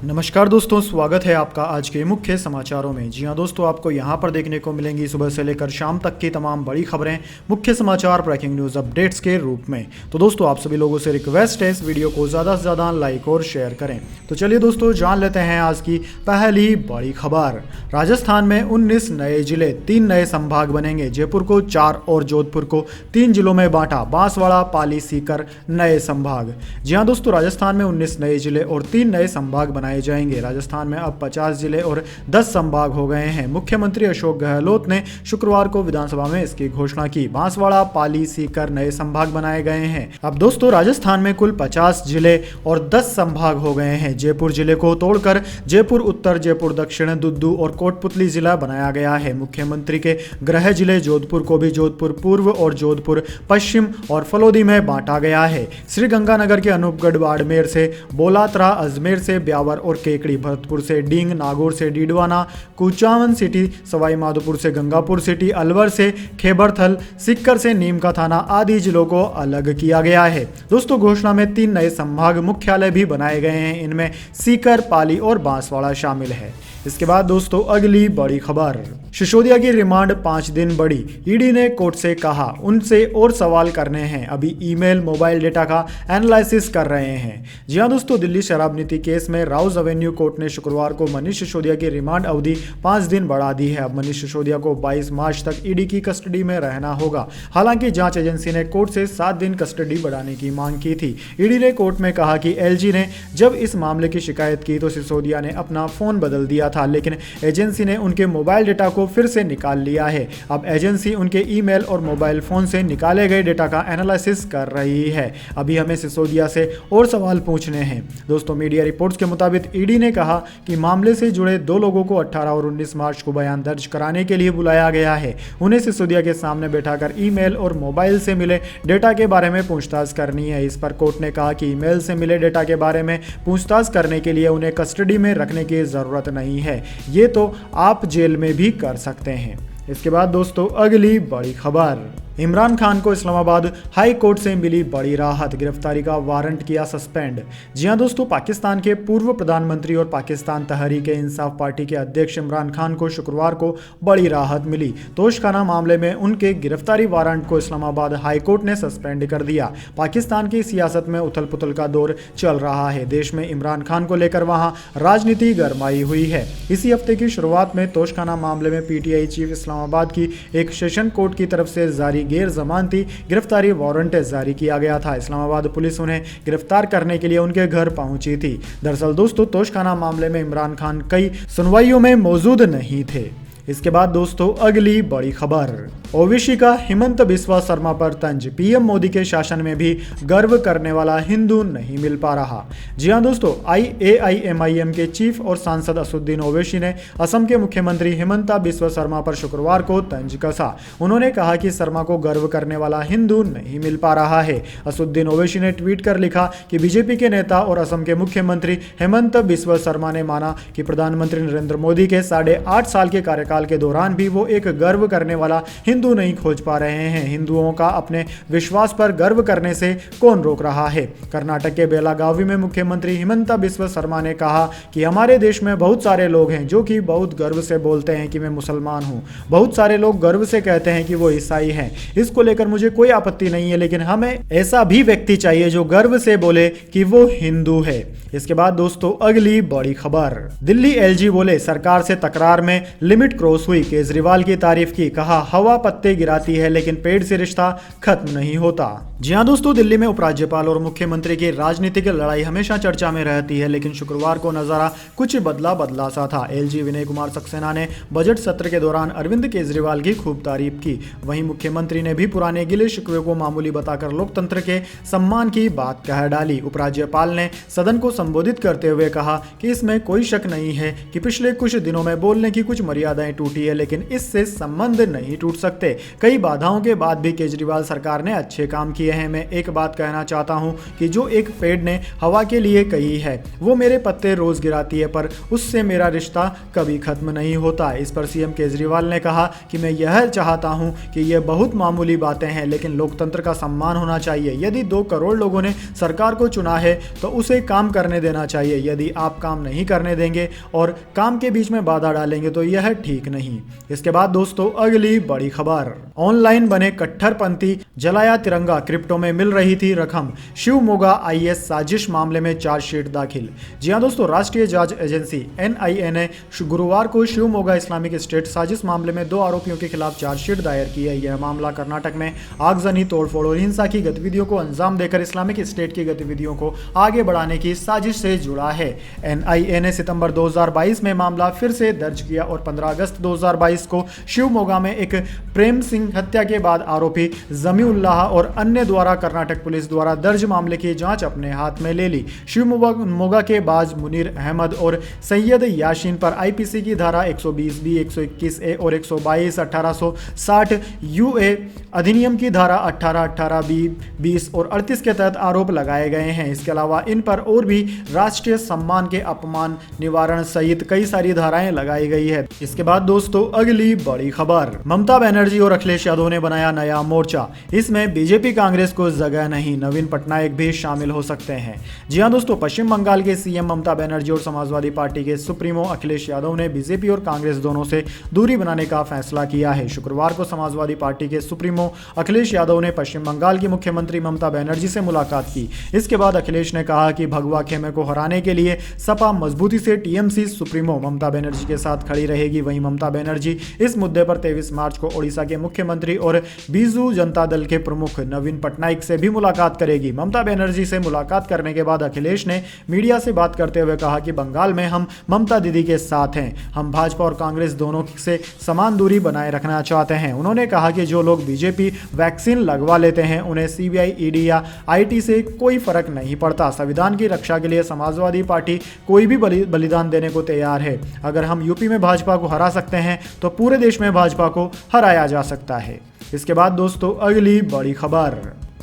नमस्कार दोस्तों, स्वागत है आपका आज के मुख्य समाचारों में। जी हां दोस्तों, आपको यहां पर देखने को मिलेंगी सुबह से लेकर शाम तक की तमाम बड़ी खबरें, मुख्य समाचार, ब्रेकिंग न्यूज़ अपडेट्स के रूप में। तो दोस्तों, आप सभी लोगों से रिक्वेस्ट है इस वीडियो को ज़्यादा से ज़्यादा लाइक और शेयर करें। तो चलिए दोस्तों, जान लेते हैं आज की पहली बड़ी खबर। राजस्थान में 19 नए जिले, 3 नए संभाग बनेंगे। जयपुर को 4 और जोधपुर को 3 जिलों में बांटा। बांसवाड़ा, पाली, सीकर नए संभाग। जी हाँ दोस्तों, राजस्थान में 19 नए जिले और 3 नए संभाग बनाए जाएंगे। राजस्थान में अब 50 जिले और 10 संभाग हो गए हैं। मुख्यमंत्री अशोक गहलोत ने शुक्रवार को विधानसभा में इसकी घोषणा की। बांसवाड़ा, पाली, सीकर नए संभाग बनाए गए हैं। अब दोस्तों, राजस्थान में कुल 50 जिले और 10 संभाग हो गए हैं। जयपुर जिले को तोड़कर जयपुर उत्तर, जयपुर दक्षिण, दुद्दू और कोटपुतली जिला बनाया गया है। मुख्यमंत्री के गृह जिले जोधपुर को भी जोधपुर पूर्व और जोधपुर पश्चिम और फलोदी में बांटा गया है। श्रीगंगानगर के अनूपगढ़, बाड़मेर से बोलात्रा, अजमेर से ब्यावर और केकड़ी, भरतपुर से डींग, नागौर से डीडवाना, कुचामन सिटी, सवाई माधोपुर से गंगापुर सिटी, अलवर से खेबरथल, सिक्कर से नीम का थाना आदि जिलों को अलग किया गया है। दोस्तों, घोषणा में 3 नए संभाग मुख्यालय भी बनाए गए हैं। इनमें सीकर, पाली और बांसवाड़ा शामिल है। इसके बाद दोस्तों, अगली बड़ी खबर। सिसोदिया की रिमांड 5 दिन बढ़ी। ईडी ने कोर्ट से कहा उनसे और सवाल करने हैं। अभी ईमेल, मोबाइल डेटा का एनालिसिस कर रहे हैं। जी हां दोस्तों, दिल्ली शराब नीति केस में राउज एवेन्यू कोर्ट ने शुक्रवार को मनीष सिसोदिया की रिमांड अवधि 5 दिन बढ़ा दी है। अब मनीष सिसोदिया को 22 मार्च तक ईडी की कस्टडी में रहना होगा। हालांकि जांच एजेंसी ने कोर्ट से 7 दिन कस्टडी बढ़ाने की मांग की थी। ईडी ने कोर्ट में कहा कि एलजी ने जब इस मामले की शिकायत की तो सिसोदिया ने अपना फोन बदल दिया था, लेकिन एजेंसी ने उनके मोबाइल डेटा को फिर से निकाल लिया है। अब एजेंसी उनके ईमेल और मोबाइल फोन से निकाले गए डेटा का एनालिसिस कर रही है। अभी हमें सिसोदिया से और सवाल पूछने हैं। दोस्तों, मीडिया रिपोर्ट्स के मुताबिक ईडी ने कहा कि मामले से जुड़े 2 लोगों को 18 और 19 मार्च को बयान दर्ज कराने के लिए बुलाया गया है। उन्हें सिसोदिया के सामने बैठाकर ईमेल और मोबाइल से मिले डेटा के बारे में पूछताछ करनी है। इस पर कोर्ट ने कहा कि ईमेल से मिले डेटा के बारे में पूछताछ करने के लिए उन्हें कस्टडी में रखने की जरूरत नहीं है। ये तो आप जेल में भी कर सकते हैं। इसके बाद दोस्तों, अगली बड़ी खबर। इमरान खान को इस्लामाबाद हाई कोर्ट से मिली बड़ी राहत। गिरफ्तारी का वारंट किया सस्पेंड। जी हां दोस्तों, पाकिस्तान के पूर्व प्रधानमंत्री और पाकिस्तान तहरीक इंसाफ पार्टी के अध्यक्ष इमरान खान को शुक्रवार को बड़ी राहत मिली। तोशखाना मामले में उनके गिरफ्तारी वारंट को इस्लामाबाद हाई कोर्ट ने सस्पेंड कर दिया। पाकिस्तान की सियासत में उथल पुथल का दौर चल रहा है। देश में इमरान खान को लेकर वहां राजनीति गरमाई हुई है। इसी हफ्ते की शुरुआत में तोशखाना मामले में पीटीआई चीफ इस्लामाबाद की एक सेशन कोर्ट की तरफ से जारी गैर जमानती गिरफ्तारी वारंट जारी किया गया था। इस्लामाबाद पुलिस उन्हें गिरफ्तार करने के लिए उनके घर पहुंची थी। दरअसल दोस्तों, तोशखाना मामले में इमरान खान कई सुनवाइयों में मौजूद नहीं थे। इसके बाद दोस्तों, अगली बड़ी खबर। ओवैसी का हिमंत बिस्वा शर्मा पर तंज। पीएम मोदी के शासन में भी गर्व करने वाला हिंदू नहीं मिल पा रहा। जी हां दोस्तों, एआईएमआईएम के चीफ और सांसद असदुद्दीन ओवैसी ने असम के मुख्यमंत्री हिमंता बिस्वा शर्मा पर शुक्रवार को तंज कसा। उन्होंने कहा कि शर्मा को गर्व करने वाला हिंदू नहीं मिल पा रहा है। असदुद्दीन ओवैसी ने ट्वीट कर लिखा कि बीजेपी के नेता और असम के मुख्यमंत्री हेमंत बिस्वा शर्मा ने माना कि प्रधानमंत्री नरेंद्र मोदी के 8.5 साल के कार्यकाल के दौरान भी वो एक गर्व करने वाला हिंदू नहीं खोज पा रहे हैं। हिंदुओं का अपने विश्वास पर गर्व करने से कौन रोक रहा है। कर्नाटक के बेलागावी में मुख्यमंत्री हिमंता बिस्वा शर्मा ने कहा कि हमारे देश में बहुत सारे लोग हैं जो कि बहुत गर्व से बोलते हैं कि मैं मुसलमान हूं। बहुत सारे लोग गर्व से कहते हैं कि वो ईसाई हैं। इसको लेकर मुझे कोई आपत्ति नहीं है, लेकिन हमें ऐसा भी व्यक्ति चाहिए जो गर्व से बोले कि वो हिंदू है। इसके बाद दोस्तों, अगली बड़ी खबर। दिल्ली एलजी बोले सरकार से तकरार में लिमिट क्रॉस हुई। केजरीवाल की तारीफ की, कहा हवा पत्ते गिराती है लेकिन पेड़ से रिश्ता खत्म नहीं होता। जी हां दोस्तों, दिल्ली में उपराज्यपाल और मुख्यमंत्री की राजनीतिक लड़ाई हमेशा चर्चा में रहती है, लेकिन शुक्रवार को नजारा कुछ बदला सा था। एलजी विनय कुमार सक्सेना ने बजट सत्र के दौरान अरविंद केजरीवाल की खूब तारीफ की। वहीं मुख्यमंत्री ने भी पुराने गिले शिकवे को मामूली बताकर लोकतंत्र के सम्मान की बात कह डाली। उपराज्यपाल ने सदन को संबोधित करते हुए कहा कि इसमें कोई शक नहीं है कि पिछले कुछ दिनों में बोलने की कुछ मर्यादाएं टूटी है, लेकिन इससे संबंध नहीं टूट सकते। कई बाधाओं के बाद भी केजरीवाल सरकार ने अच्छे काम किए हैं। मैं एक बात कहना चाहता हूं कि जो एक पेड़ ने हवा के लिए कही है वो मेरे पत्ते रोज गिराती है, पर उससे मेरा रिश्ता कभी खत्म नहीं होता। इस पर सीएम केजरीवाल ने कहा कि मैं यह चाहता हूं कि यह बहुत मामूली बातें हैं, लेकिन लोकतंत्र का सम्मान होना चाहिए। यदि 2 करोड़ लोगों ने सरकार को चुना है तो उसे काम करने देना चाहिए। यदि आप काम नहीं करने देंगे और काम के बीच में बाधा डालेंगे तो यह ठीक नहीं। इसके बाद दोस्तों अगली बड़ी खबर, ऑनलाइन बने कट्टरपंथी जलाया तिरंगा, क्रिप्टो में मिल रही थी रकम, शिवमोगा आईएस साजिश मामले में चार्जशीट दाखिल। जी हां दोस्तों, राष्ट्रीय जांच एजेंसी एनआईए ने गुरुवार को शिवमोगा इस्लामिक स्टेट साजिश मामले में 2 आरोपियों के खिलाफ चार्जशीट दायर की है। यह मामला कर्नाटक में आगजनी, तोड़फोड़ और हिंसा की गतिविधियों को अंजाम देकर इस्लामिक स्टेट की गतिविधियों को आगे बढ़ाने की साजिश से जुड़ा है। एनआईए ने सितंबर 2022 में मामला फिर से दर्ज किया और 15 अगस्त 2022 को शिवमोगा में एक प्रेम सिंह हत्या के बाद आरोपी जमीउल्लाह और अन्य द्वारा कर्नाटक पुलिस द्वारा दर्ज मामले की जांच अपने हाथ में ले ली। शिवमोगा के बाज मुनीर अहमद और सैयद याशीन पर आईपीसी की धारा 120 बी, 121 ए और 122, 1860 यूए अधिनियम की धारा 18, 18 बी, 20 और 38 के तहत आरोप लगाए गए हैं। इसके अलावा इन पर और भी राष्ट्रीय सम्मान के अपमान निवारण सहित कई सारी धाराएं लगाई गई है। इसके बाद दोस्तों अगली बड़ी खबर, ममता बनर्जी और अखिलेश यादव ने बनाया नया मोर्चा, इसमें बीजेपी कांग्रेस को जगह नहीं, नवीन पटनायक भी शामिल हो सकते हैं। जी हां दोस्तों, पश्चिम बंगाल के सीएम ममता बनर्जी और समाजवादी पार्टी के सुप्रीमो अखिलेश यादव ने बीजेपी और कांग्रेस दोनों से दूरी बनाने का फैसला किया है। शुक्रवार को समाजवादी पार्टी के सुप्रीमो अखिलेश यादव ने पश्चिम बंगाल की मुख्यमंत्री ममता बनर्जी से मुलाकात की। इसके बाद अखिलेश ने कहा कि भगवा खेमे को हराने के लिए सपा मजबूती से टीएमसी सुप्रीमो ममता बनर्जी के साथ खड़ी रहेगी। वहीं ममता बनर्जी इस मुद्दे पर 23 मार्च को ओडिशा के मुख्यमंत्री और बीजू जनता दल के प्रमुख नवीन पटनायक से भी मुलाकात करेगी। ममता बनर्जी से मुलाकात करने के बाद अखिलेश ने मीडिया से बात करते हुए कहा कि बंगाल में हम ममता दीदी के साथ हैं, हम भाजपा और कांग्रेस दोनों से समान दूरी बनाए रखना चाहते हैं। उन्होंने कहा कि जो लोग बीजेपी वैक्सीन लगवा लेते हैं उन्हें सीबीआई, ईडी या आईटी से कोई फर्क नहीं पड़ता। संविधान की रक्षा के लिए समाजवादी पार्टी कोई भी बलिदान देने को तैयार है। अगर हम यूपी में भाजपा को हरा सकते हैं तो पूरे देश में भाजपा को हराया जा सकता है। इसके बाद दोस्तों अगली बड़ी खबर,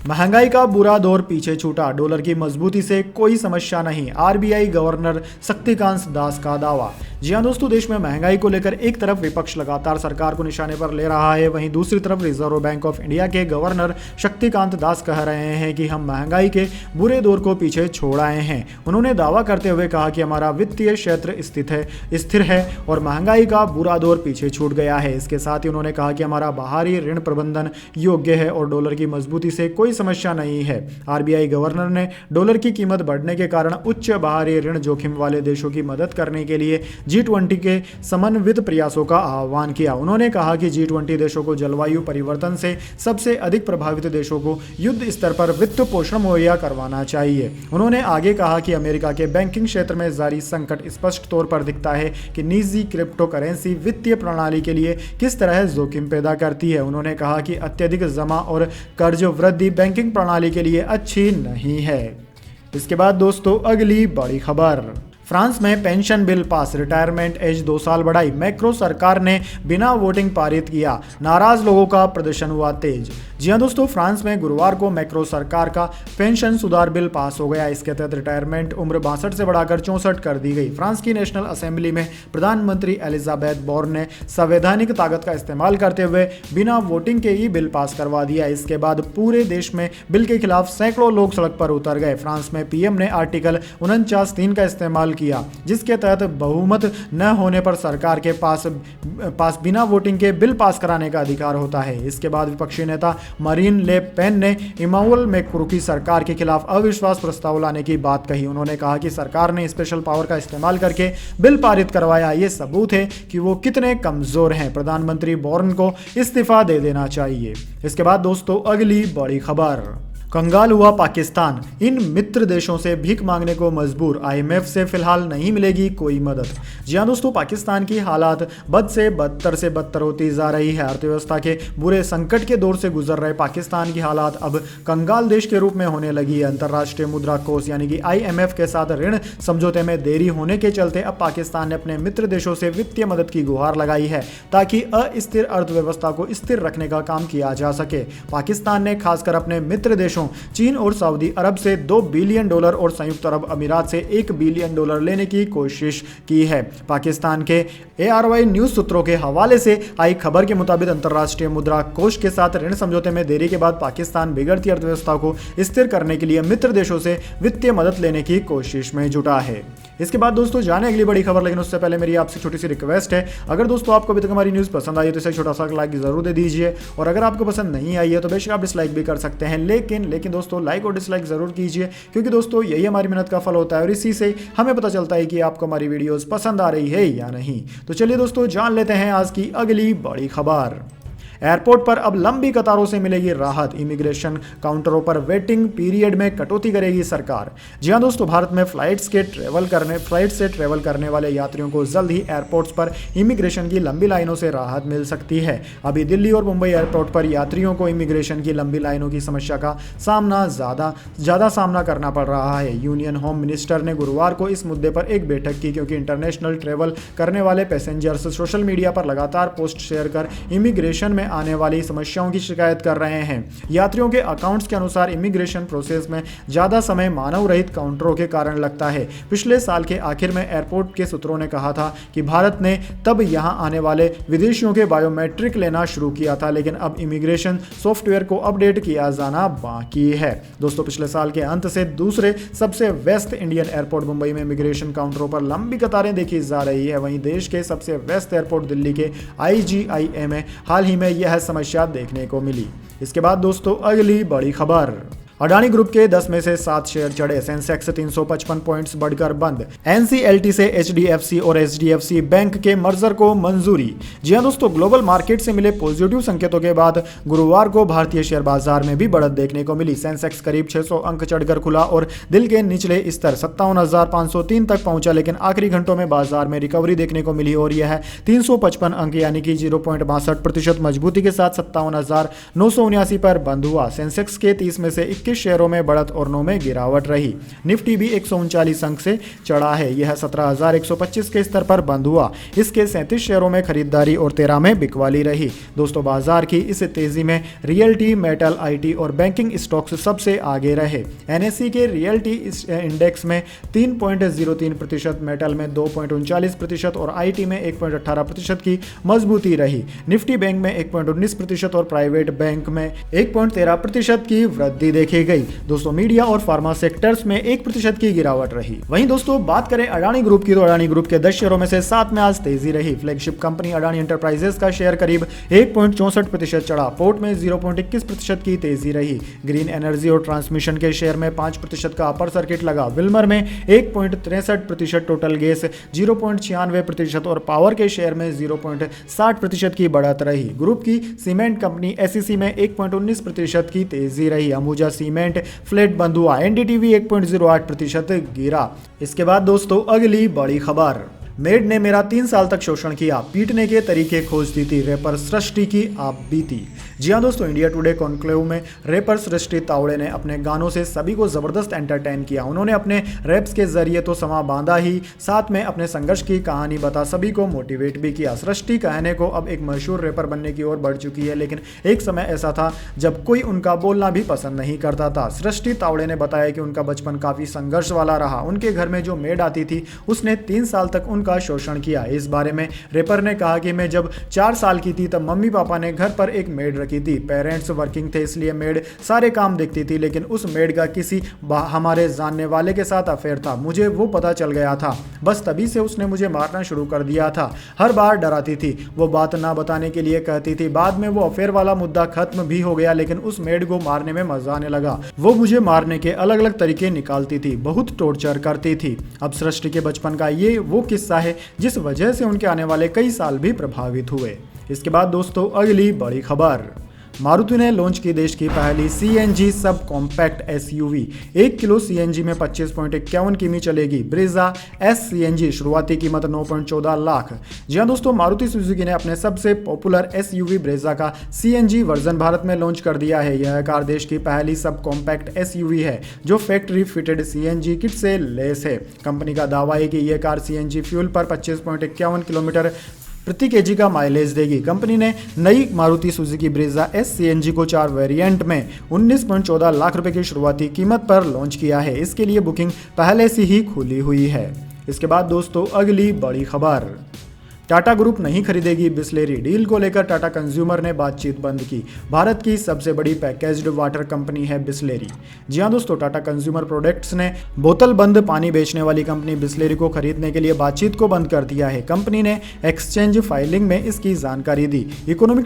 महंगाई का बुरा दौर पीछे छूटा, डॉलर की मजबूती से कोई समस्या नहीं, आरबीआई गवर्नर शक्तिकांत दास का दावा। जी हां दोस्तों, देश में महंगाई को लेकर एक तरफ विपक्ष लगातार सरकार को निशाने पर ले रहा है, वहीं दूसरी तरफ रिजर्व बैंक ऑफ इंडिया के गवर्नर शक्तिकांत दास कह रहे हैं कि हम महंगाई के बुरे दौर को पीछे छोड़ आए हैं। उन्होंने दावा करते हुए कहा कि हमारा वित्तीय क्षेत्र स्थिर है और महंगाई का बुरा दौर पीछे छूट गया है। इसके साथ ही उन्होंने कहा कि हमारा बाहरी ऋण प्रबंधन योग्य है और डॉलर की मजबूती से कोई समस्या नहीं है। आरबीआई गवर्नर ने डॉलर की कीमत बढ़ने के कारण उच्च बाहरी ऋण जोखिम वाले देशों की मदद करने के लिए G20 के समन्वित प्रयासों का आह्वान किया। उन्होंने कहा कि G20 देशों को जलवायु परिवर्तन से सबसे अधिक प्रभावित देशों को युद्ध स्तर पर वित्त पोषण मुहैया करवाना चाहिए। उन्होंने आगे कहा कि अमेरिका के बैंकिंग क्षेत्र में जारी संकट स्पष्ट तौर पर दिखता है कि निजी क्रिप्टो करेंसी वित्तीय प्रणाली के लिए किस तरह जोखिम पैदा करती है। उन्होंने कहा कि अत्यधिक जमा और कर्ज वृद्धि बैंकिंग प्रणाली के लिए अच्छी नहीं है। इसके बाद दोस्तों अगली बड़ी खबर, फ्रांस में pension bill pass, retirement age 2 साल बढ़ाई, मैक्रो सरकार ने बिना वोटिंग पारित किया, नाराज लोगों का प्रदर्शन हुआ तेज। जी हां दोस्तों, फ्रांस में गुरुवार को मैक्रो सरकार का पेंशन सुधार बिल पास हो गया। इसके तहत रिटायरमेंट उम्र 62 से बढ़ाकर 64 कर दी गई। फ्रांस की नेशनल असेंबली में प्रधानमंत्री एलिजाबेथ बोर्न ने संवैधानिक ताकत का इस्तेमाल करते हुए बिना वोटिंग के ही बिल पास करवा दिया। इसके बाद पूरे देश में बिल के खिलाफ सैकड़ों लोग सड़क पर उतर गए। फ्रांस में पीएम ने आर्टिकल 49(3) का इस्तेमाल किया, जिसके तहत बहुमत न होने पर सरकार के पास बिना वोटिंग के बिल पास कराने का अधिकार होता है। इसके बाद विपक्षी नेता मरीन ले पेन ने इमानुएल मैक्रों की सरकार के खिलाफ अविश्वास प्रस्ताव लाने की बात कही। उन्होंने कहा कि सरकार ने स्पेशल पावर का इस्तेमाल करके बिल पारित करवाया, ये सबूत है कि वो कितने कमजोर हैं। प्रधानमंत्री बोर्न को इस्तीफा दे देना चाहिए। इसके बाद दोस्तों अगली बड़ी खबर, कंगाल हुआ पाकिस्तान, इन मित्र देशों से भीख मांगने को मजबूर, आईएमएफ से फिलहाल नहीं मिलेगी कोई मदद। जी हां दोस्तों, पाकिस्तान की हालात बद से बदतर होती जा रही है। अर्थव्यवस्था के बुरे संकट के दौर से गुजर रहे पाकिस्तान की हालात अब कंगाल देश के रूप में होने लगी है। अंतर्राष्ट्रीय मुद्रा कोष यानी कि आईएमएफ के साथ ऋण समझौते में देरी होने के चलते अब पाकिस्तान ने अपने मित्र देशों से वित्तीय मदद की गुहार लगाई है ताकि अस्थिर अर्थव्यवस्था को स्थिर रखने का काम किया जा सके। पाकिस्तान ने खासकर अपने मित्र देशों चीन और सऊदी अरब से $2 बिलियन और संयुक्त अरब अमीरात से $1 बिलियन लेने की कोशिश की है। पाकिस्तान के ARY न्यूज सूत्रों के हवाले से आई खबर के मुताबिक अंतर्राष्ट्रीय मुद्रा कोष के साथ ऋण समझौते में देरी के बाद पाकिस्तान बिगड़ती अर्थव्यवस्था को स्थिर करने के लिए मित्र देशों से वित्तीय मदद लेने की कोशिश में जुटा है। इसके बाद दोस्तों जाने अगली बड़ी खबर, लेकिन उससे पहले मेरी आपसे छोटी सी रिक्वेस्ट है, अगर दोस्तों आपको अभी तक हमारी न्यूज़ पसंद आई है तो इसे छोटा सा लाइक जरूर दे दीजिए, और अगर आपको पसंद नहीं आई है तो बेशक आप डिसलाइक भी कर सकते हैं, लेकिन दोस्तों लाइक और डिसलाइक जरूर कीजिए, क्योंकि दोस्तों यही हमारी मेहनत का फल होता है और इसी से हमें पता चलता है कि आपको हमारी वीडियोस पसंद आ रही है या नहीं। तो चलिए दोस्तों जान लेते हैं आज की अगली बड़ी खबर। एयरपोर्ट पर अब लंबी कतारों से मिलेगी राहत, इमिग्रेशन काउंटरों पर वेटिंग पीरियड में कटौती करेगी सरकार। जी हां दोस्तों, भारत में फ्लाइट से ट्रेवल करने वाले यात्रियों को जल्द ही एयरपोर्ट्स पर इमिग्रेशन की लंबी लाइनों से राहत मिल सकती है। अभी दिल्ली और मुंबई एयरपोर्ट पर यात्रियों को इमिग्रेशन की लंबी लाइनों की समस्या का ज़्यादा सामना करना पड़ रहा है। यूनियन होम मिनिस्टर ने गुरुवार को इस मुद्दे पर एक बैठक की, क्योंकि इंटरनेशनल ट्रेवल करने वाले पैसेंजर्स सोशल मीडिया पर लगातार पोस्ट शेयर कर इमिग्रेशन में आने वाली समस्याओं की शिकायत कर रहे हैं। यात्रियों के अकाउंट्स के अनुसार इमिग्रेशन प्रोसेस में ज्यादा समय मानव रहित काउंटरों के कारण लगता है। पिछले साल के आखिर में एयरपोर्ट के सूत्रों ने कहा था कि भारत ने तब यहां आने वाले विदेशियों के बायोमेट्रिक लेना शुरू किया था, लेकिन अब इमिग्रेशन सॉफ्टवेयर को अपडेट किया जाना बाकी है। दोस्तों, पिछले साल के अंत से दूसरे सबसे व्यस्त इंडियन एयरपोर्ट मुंबई में इमिग्रेशन काउंटरों पर लंबी कतारें देखी जा रही है। वहीं देश के सबसे व्यस्त एयरपोर्ट दिल्ली के IGIA में हाल ही में यह समस्या देखने को मिली। इसके बाद दोस्तों अगली बड़ी खबर, अडानी ग्रुप के 10 में से 7 शेयर चढ़े, सेंसेक्स 355 पॉइंट्स बढ़कर बंद। NCLT से HDFC और HDFC बैंक के मर्जर को मंजूरी। जी हां दोस्तों, ग्लोबल मार्केट से मिले पॉजिटिव संकेतों के बाद गुरुवार को भारतीय शेयर बाजार में भी बढ़त देखने को मिली। सेंसेक्स करीब 600 अंक चढ़कर खुला और दिल के निचले स्तर 57,503 तक पहुंचा, लेकिन आखिरी घंटों में बाजार में रिकवरी देखने को मिली और यह 355 अंक यानी कि 0.62% मजबूती के साथ 57,979 पर बंद हुआ। सेंसेक्स के 30 में से 21 शेयरों में बढ़त और 9 में गिरावट रही। निफ्टी भी 139 अंक से चढ़ा है, यह 17,125 के स्तर पर बंद हुआ। इसके 37 शेयरों में खरीदारी और 13 में बिकवाली रही। दोस्तों, बाजार की इस तेजी में रियल्टी, मेटल, IT और बैंकिंग स्टॉक्स सबसे आगे रहे। NSE के रियल्टी इंडेक्स में 3.03%, मेटल में 2.39% और IT में 1.18% की मजबूती रही। निफ्टी बैंक में 1.19% और प्राइवेट बैंक में 1.13% की वृद्धि देखी गई। दोस्तों, मीडिया और फार्मा सेक्टर्स में 1% की गिरावट रही। वहीं दोस्तों बात करें अडानी ग्रुप की, तो अडानी ग्रुप के 10 शेयरों में से 7 में आज तेजी रही। फ्लैगशिप कंपनी अडानी एंटरप्राइजेस का शेयर करीब 1.64% चढ़ा, पोर्ट में 0.21% की तेजी रही। ग्रीन एनर्जी और ट्रांसमिशन के शेयर में 5% का अपर सर्किट लगा। विल्मर में 1.63%, टोटल गैस 0.96% और पावर के शेयर में 0.60% की बढ़त रही। ग्रुप की सीमेंट कंपनी SEC में 1.19% की तेजी रही। अंबुजा सीमेंट फ्लैट बंद हुआ। NDTV 1.08% गिरा। इसके बाद दोस्तों अगली बड़ी खबर, मेड ने मेरा 3 साल तक शोषण किया, पीटने के तरीके खोजती थी, रैपर सृष्टि की आप बीती। जी हां दोस्तों, इंडिया टुडे कॉन्क्लेव में रैपर सृष्टि तावड़े ने अपने गानों से सभी को जबरदस्त एंटरटेन किया। उन्होंने अपने रैप्स के जरिए तो समा बांधा ही, साथ में अपने संघर्ष की कहानी बता सभी को मोटिवेट भी किया। सृष्टि कहने को अब एक मशहूर रैपर बनने की ओर बढ़ चुकी है, लेकिन एक समय ऐसा था जब कोई उनका बोलना भी पसंद नहीं करता था। सृष्टि तावड़े ने बताया कि उनका बचपन काफी संघर्ष वाला रहा। उनके घर में जो मेड आती थी उसने 3 साल तक उनका शोषण किया। इस बारे में रैपर ने कहा कि मैं जब 4 साल की थी तब मम्मी पापा ने घर पर एक मेड रखी थी। पेरेंट्स वर्किंग थे, इसलिए मेड सारे काम देखती थी, लेकिन उस मेड का किसी हमारे जानने वाले के साथ अफेयर था। मुझे वो पता चल गया था, बस तभी से उसने मुझे मारना शुरू कर दिया था। हर बार डराती थी, वो बात ना बताने के लिए कहती थी। बाद में वो अफेयर वाला मुद्दा खत्म भी हो गया, लेकिन उस मेड को मारने में मजा आने लगा। वो मुझे मारने के अलग अलग तरीके निकालती थी, बहुत टॉर्चर करती थी। अब सृष्टि के बचपन का ये वो किस्सा है जिस वजह से उनके आने वाले कई साल भी प्रभावित हुए। इसके बाद दोस्तों अगली बड़ी खबर, मारुति ने लॉन्च की देश की पहली CNG sub compact SUV. 1 kilo CNG में 25.51 किमी चलेगी ब्रेजा एस सीएनजी। शुरुआती कीमत 9.14 लाख। जी हाँ दोस्तों, मारुति सुजुकी ने अपने सबसे पॉपुलर एसयूवी ब्रेजा का सीएनजी वर्जन भारत में लॉन्च कर दिया है। यह कार देश की पहली सब कॉम्पैक्ट एसयूवी है जो फैक्ट्री फिटेड सीएनजी किट से लेस है। कंपनी का दावा है कि यह कार सीएनजी फ्यूल पर 25.51 किलोमीटर प्रति केजी का माइलेज देगी। कंपनी ने नई Maruti Suzuki Brezza S CNG को 4 वेरिएंट में 19.14 लाख रुपए की शुरुआती कीमत पर लॉन्च किया है। इसके लिए बुकिंग पहले से ही खुली हुई है। इसके बाद दोस्तों अगली बड़ी खबर, टाटा ग्रुप नहीं खरीदेगी बिसलेरी। डील को लेकर टाटा कंज्यूमर ने बातचीत बंद की। भारत की सबसे बड़ी पैकेज्ड वाटर कंपनी है बिसलेरी। जी हाँ दोस्तों, टाटा कंज्यूमर प्रोडक्ट्स ने बोतल बंद पानी बेचने वाली कंपनी बिसलेरी को खरीदने के लिए बातचीत को बंद कर दिया है। कंपनी ने एक्सचेंज फाइलिंग में इसकी जानकारी दी। इकोनॉमिक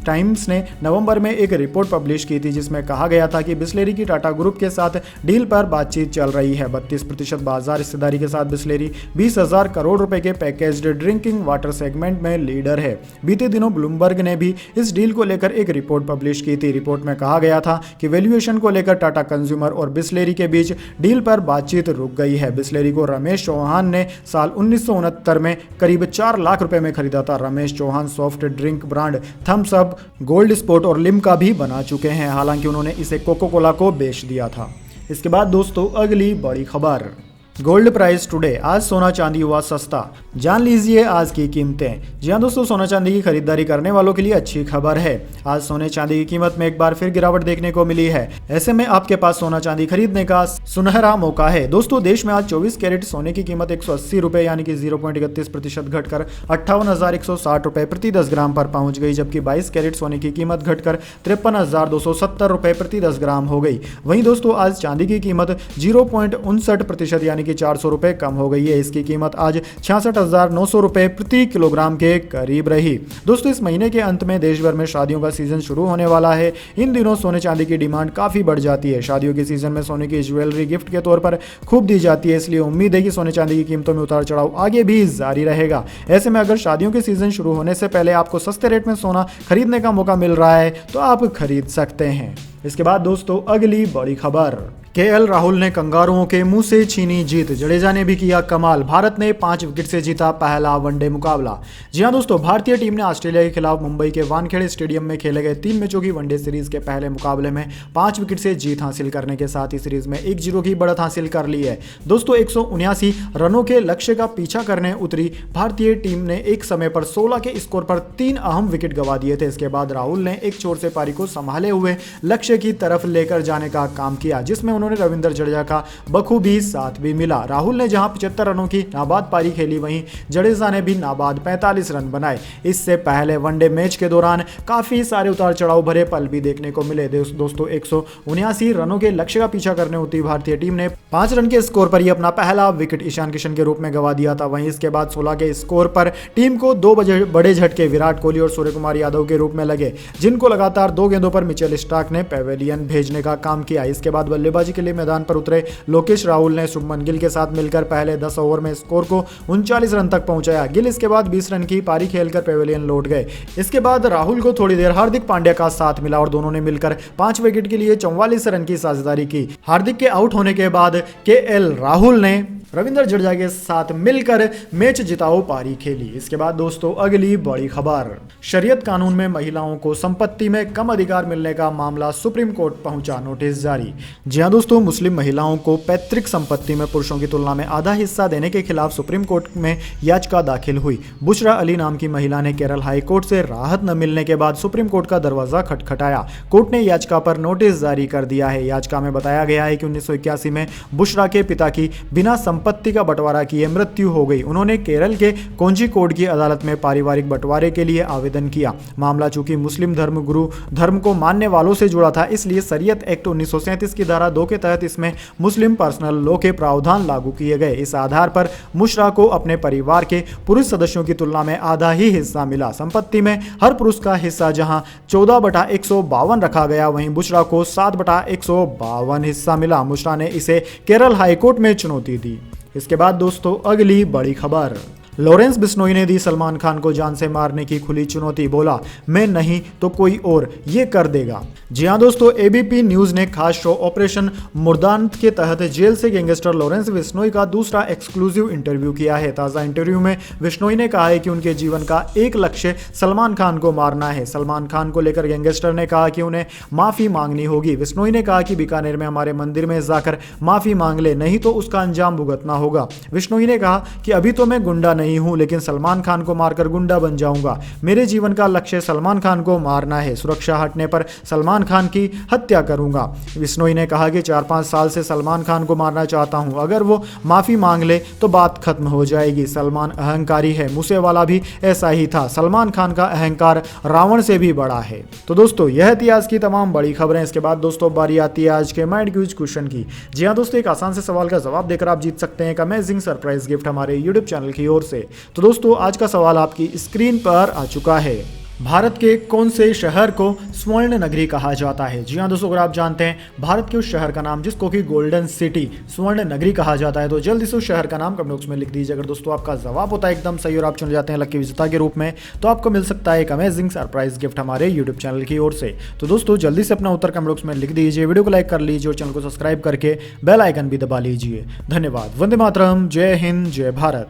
टाइम्स ने नवंबर में एक रिपोर्ट पब्लिश की थी जिसमें कहा गया था कि बिसलेरी की टाटा ग्रुप के साथ डील पर बातचीत चल रही है। 32% बाजार हिस्सेदारी के साथ बिसलेरी 20,000 करोड़ रुपए के पैकेज्ड ड्रिंकिंग वाटर सेगमेंट में लीडर है। बीते दिनों ब्लूमबर्ग ने भी इस डील को लेकर एक रिपोर्ट पब्लिश की थी। रिपोर्ट में कहा गया था कि वैल्यूएशन को लेकर टाटा कंज्यूमर और बिसलेरी के बीच डील पर बातचीत रुक गई है। बिसलेरी को रमेश चौहान ने साल 1969 में करीब 4 लाख रुपए में खरीदा था। Ramesh Chauhan soft drink brand Thums Up, Gold Spot और लिम्का भी बना चुके हैं। हालांकि उन्होंने इसे कोको कोला को बेच दिया था। इसके बाद दोस्तों अगली बड़ी खबर, गोल्ड प्राइस टुडे। आज सोना चांदी हुआ सस्ता, जान लीजिए आज की कीमतें। जी हाँ दोस्तों, सोना चांदी की खरीदारी करने वालों के लिए अच्छी खबर है। आज सोने चांदी की कीमत में एक बार फिर गिरावट देखने को मिली है। ऐसे में आपके पास सोना चांदी खरीदने का सुनहरा मौका है। दोस्तों, देश में आज 24 कैरेट सोने की कीमत 180 रुपए यानी कि 0.31% घटकर 58,160 रुपए प्रति 10 ग्राम पर पहुंच गई, जबकि 22 कैरेट सोने की कीमत घटकर 53,270 रुपए प्रति 10 ग्राम हो गई। वहीं दोस्तों, आज चांदी की कीमत 0.59% यानी कि 400 रुपए कम हो गई है। इसकी कीमत आज 66,900 रुपए प्रति किलोग्राम के करीब रही। दोस्तों, इस महीने के अंत में देश भर में शादियों का सीजन शुरू होने वाला है। इन दिनों सोने चांदी की डिमांड काफी बढ़ जाती है। शादियों के सीजन में सोने की ज्वेलरी गिफ्ट के तौर पर खूब दी जाती है, इसलिए उम्मीद है कि सोने चांदी की कीमतों में उतार चढ़ाव आगे भी जारी रहेगा। ऐसे में अगर शादियों के सीजन शुरू होने से पहले आपको सस्ते रेट में सोना खरीदने का मौका मिल रहा है तो आप खरीद सकते हैं। इसके बाद दोस्तों अगली बड़ी खबर, केएल राहुल ने कंगारुओं के मुंह से छीनी जीत। जडेजा ने भी किया कमाल, भारत ने 5 विकेट से जीता पहला वनडे मुकाबला। जी हां दोस्तों, भारतीय टीम ने ऑस्ट्रेलिया के खिलाफ मुंबई के वानखेड़े स्टेडियम में खेले गए 3 मैचों की वनडे सीरीज के पहले मुकाबले में 5 विकेट से जीत हासिल करने के साथ ही सीरीज में 1-0 की बढ़त हासिल कर ली है। दोस्तों, 179 रनों के लक्ष्य का पीछा करने उतरी भारतीय टीम ने एक समय पर 16 के स्कोर पर 3 अहम विकेट गंवा दिए थे। इसके बाद राहुल ने एक छोर से पारी को संभाले हुए लक्ष्य की तरफ लेकर जाने का काम किया, जिसमें उन्होंने रविंद्र जडेजा का बखूबी साथ भी मिला। राहुल ने जहां 75 रनों की नाबाद पारी खेली, वहीं जडेजा ने भी नाबाद 45 रन बनाए। इससे पहले वनडे मैच के दौरान काफी सारे उतार चढ़ाव भरे पल भी देखने को मिले। दोस्तों, 179 रनों के लक्ष्य का पीछा करने उतरी भारतीय टीम ने 5 रन के स्कोर पर ही अपना पहला विकेट ईशान किशन के रूप में गंवा दिया था। वहीं इसके बाद 16 के स्कोर पर टीम को 2 बड़े झटके विराट कोहली और सूर्य कुमार यादव के रूप में लगे, जिनको लगातार 2 गेंदों पर मिचेल स्टार्क ने पेवेलियन भेजने का काम किया। इसके बाद बल्लेबाजी के लिए मैदान पर उतरे लोकेश राहुल ने शुभमन गिल के साथ मिलकर पहले 10 ओवर में स्कोर को 39 रन तक पहुंचाया। गिल इसके बाद 20 रन की पारी खेलकर पेवेलियन लौट गए। इसके बाद राहुल को थोड़ी देर हार्दिक पांड्या का साथ मिला और दोनों ने मिलकर 5 विकेट के लिए 44 रन की साझेदारी की। हार्दिक के आउट होने के बाद केएल राहुल ने रविंद्र जडेजा के साथ मिलकर मैच जिताओ पारी खेली। इसके बाद दोस्तों अगली बड़ी खबर, शरीयत कानून में महिलाओं को संपत्ति में कम अधिकार मिलने का मामला सुप्रीम कोर्ट पहुंचा, नोटिस जारी। जी हां दोस्तों, मुस्लिम महिलाओं को पैतृक संपत्ति में पुरुषों की तुलना में आधा हिस्सा देने के खिलाफ सुप्रीम कोर्ट में याचिका दाखिल हुई। बुशरा अली नाम की महिला ने केरल हाई कोर्ट से राहत न मिलने के बाद सुप्रीम कोर्ट का दरवाजा खटखटाया। कोर्ट ने याचिका पर नोटिस जारी कर दिया है। याचिका में बताया गया है कि 1981 में बुशरा के पिता की बिना संपत्ति का बंटवारा किए मृत्यु हो गई। उन्होंने केरल के कोझिकोड की अदालत में पारिवारिक बंटवारे के लिए आवेदन किया। मामला चूंकि मुस्लिम धर्मगुरु धर्म को मानने वालों से जुड़ा था, इसलिए शरीयत एक्ट 1937 की धारा 2 के तहत इसमें मुस्लिम पर्सनल लॉ के प्रावधान लागू किए गए। इस आधार पर बुशरा को अपने परिवार के पुरुष सदस्यों की तुलना में आधा ही हिस्सा मिला। संपत्ति में हर पुरुष का हिस्सा जहां 14/152 रखा गया, वहीं बुशरा को 7/152 हिस्सा मिला। बुशरा ने इसे केरल हाईकोर्ट में चुनौती दी। इसके बाद दोस्तों अगली बड़ी खबर, लॉरेंस बिश्नोई ने दी सलमान खान को जान से मारने की खुली चुनौती, बोला मैं नहीं तो कोई और ये कर देगा। जी हां दोस्तों, एबीपी न्यूज ने खास शो ऑपरेशन मुर्दान के तहत जेल से गैंगस्टर लॉरेंस बिश्नोई का दूसरा एक्सक्लूसिव इंटरव्यू किया है। ताजा इंटरव्यू में बिश्नोई ने कहा है कि उनके जीवन का एक लक्ष्य सलमान खान को मारना है। सलमान खान को लेकर गैंगस्टर ने कहा कि उन्हें माफी मांगनी होगी। बिश्नोई ने कहा कि बीकानेर में हमारे मंदिर में जाकर माफी मांग ले, नहीं तो उसका अंजाम भुगतना होगा। बिश्नोई ने कहा कि अभी तो मैं गुंडा नहीं हूं, लेकिन सलमान खान को मारकर गुंडा बन जाऊंगा। मेरे जीवन का लक्ष्य सलमान खान को मारना है। सुरक्षा हटने पर सलमान खान की हत्या करूंगा। बिश्नोई ने कहा कि 4-5 साल से सलमान खान को मारना चाहता हूं, अगर वो माफी मांग ले तो बात खत्म हो जाएगी। सलमान अहंकारी है, मूसेवाला भी ऐसा ही था। सलमान खान का अहंकार रावण से भी बड़ा है। तो दोस्तों, यह थी आज की तमाम बड़ी खबरें। इसके बाद दोस्तों बारी आती है आज के माइंड क्यूज क्वेश्चन की। जी हाँ दोस्तों, एक आसान से सवाल का जवाब देकर आप जीत सकते हैं एक अमेजिंग सरप्राइज गिफ्ट हमारे यूट्यूब चैनल की ओर से। तो दोस्तों, आज का सवाल आपकी स्क्रीन पर आ चुका है। भारत के कौन से शहर को स्वर्ण नगरी कहा जाता है? जी हाँ दोस्तों, अगर आप जानते हैं भारत के उस शहर का नाम जिसको कि गोल्डन सिटी स्वर्ण नगरी कहा जाता है, तो जल्दी से उस शहर का नाम कमेंट बॉक्स में लिख दीजिए। अगर दोस्तों आपका जवाब होता है एकदम सही और आप चुन जाते हैं लकी विजेता के रूप में, तो आपको मिल सकता है एक अमेजिंग सरप्राइज गिफ्ट हमारे यूट्यूब चैनल की ओर से। तो दोस्तों जल्दी से अपना उत्तर कमेंट बॉक्स में लिख दीजिए, वीडियो को लाइक कर लीजिए और चैनल को सब्सक्राइब करके बेल आइकन भी दबा लीजिए। धन्यवाद। वंदे मातरम। जय हिंद, जय भारत।